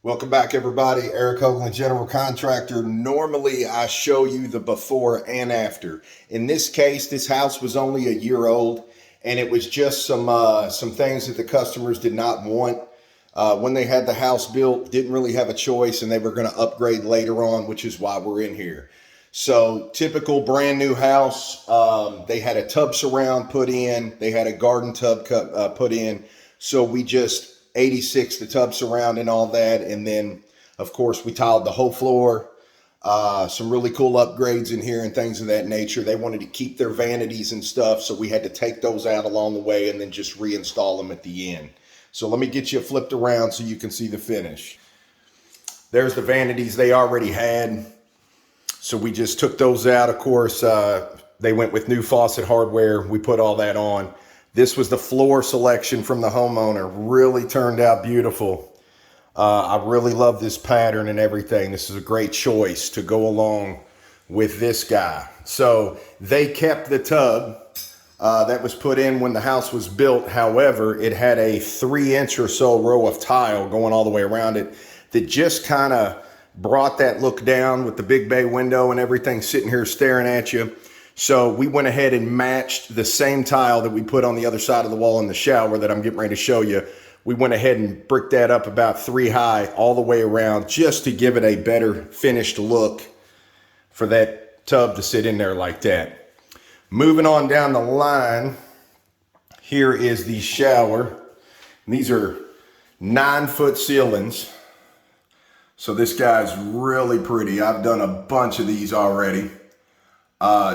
Welcome back, everybody. Eric Hoagland, General Contractor. Normally, I show you the before and after. In this case, this house was only a year old, and it was just some things that the customers did not want. When they had the house built, didn't really have a choice, and they were going to upgrade later on, which is why we're in here. So, typical brand new house. They had a tub surround put in. They had a garden tub put in. So we just 86 the tub surround and all that, and then of course we tiled the whole floor. Some really cool upgrades in here and things of that nature. They wanted to keep their vanities and stuff, so we had to take those out along the way and then just reinstall them at the end. So let me get you flipped around so you can see the finish. There's the vanities they already had, so we just took those out. Of course, they went with new faucet hardware. We put all that on. This was the floor selection from the homeowner. Really turned out beautiful. I really love this pattern and everything. This is a great choice to go along with this guy. So they kept the tub that was put in when the house was built. However, it had a 3-inch or so row of tile going all the way around it that just kind of brought that look down with the big bay window and everything sitting here staring at you. So we went ahead and matched the same tile that we put on the other side of the wall in the shower that I'm getting ready to show you. We went ahead and bricked that up about 3 high all the way around just to give it a better finished look for that tub to sit in there like that. Moving on down the line, here is the shower. And these are 9-foot ceilings. So this guy's really pretty. I've done a bunch of these already.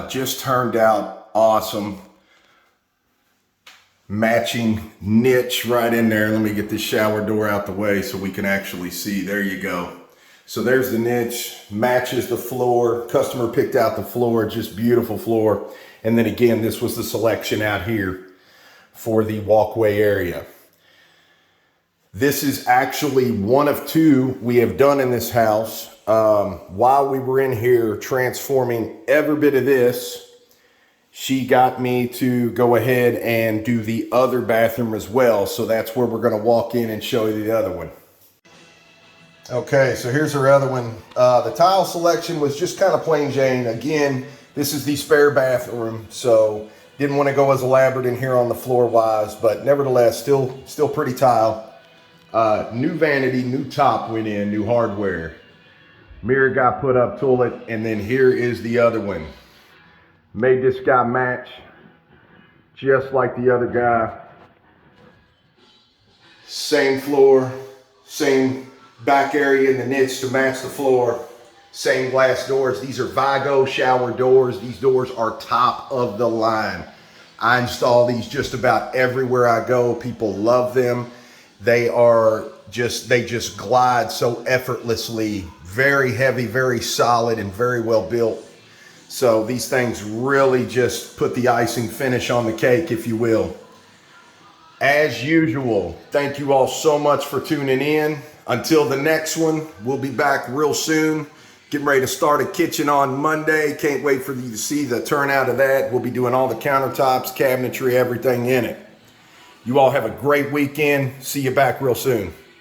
Just turned out awesome. Matching niche right in there. Let me get this shower door out the way so we can actually see. There you go. So there's the niche, matches the floor. Customer picked out the floor, just beautiful floor. And then again, this was the selection out here for the walkway area. This is actually one of 2 we have done in this house. While we were in here transforming every bit of this, she got me to go ahead and do the other bathroom as well. So that's where we're going to walk in and show you the other one. Okay, so here's her other one. The tile selection was just kind of plain Jane. Again, this is the spare bathroom, so didn't want to go as elaborate in here on the floor wise, but nevertheless, still pretty tile. New vanity, new top went in, new hardware. Mirror got put up to it, and then here is the other one. Made this guy match just like the other guy. Same floor, same back area in the niche to match the floor. Same glass doors. These are Vigo shower doors. These doors are top of the line. I install these just about everywhere I go. People love them. They just glide so effortlessly. Very heavy, very solid, and very well built. So these things really just put the icing finish on the cake, if you will. As usual, thank you all so much for tuning in. Until the next one, we'll be back real soon. Getting ready to start a kitchen on Monday. Can't wait for you to see the turnout of that. We'll be doing all the countertops, cabinetry, everything in it. You all have a great weekend. See you back real soon.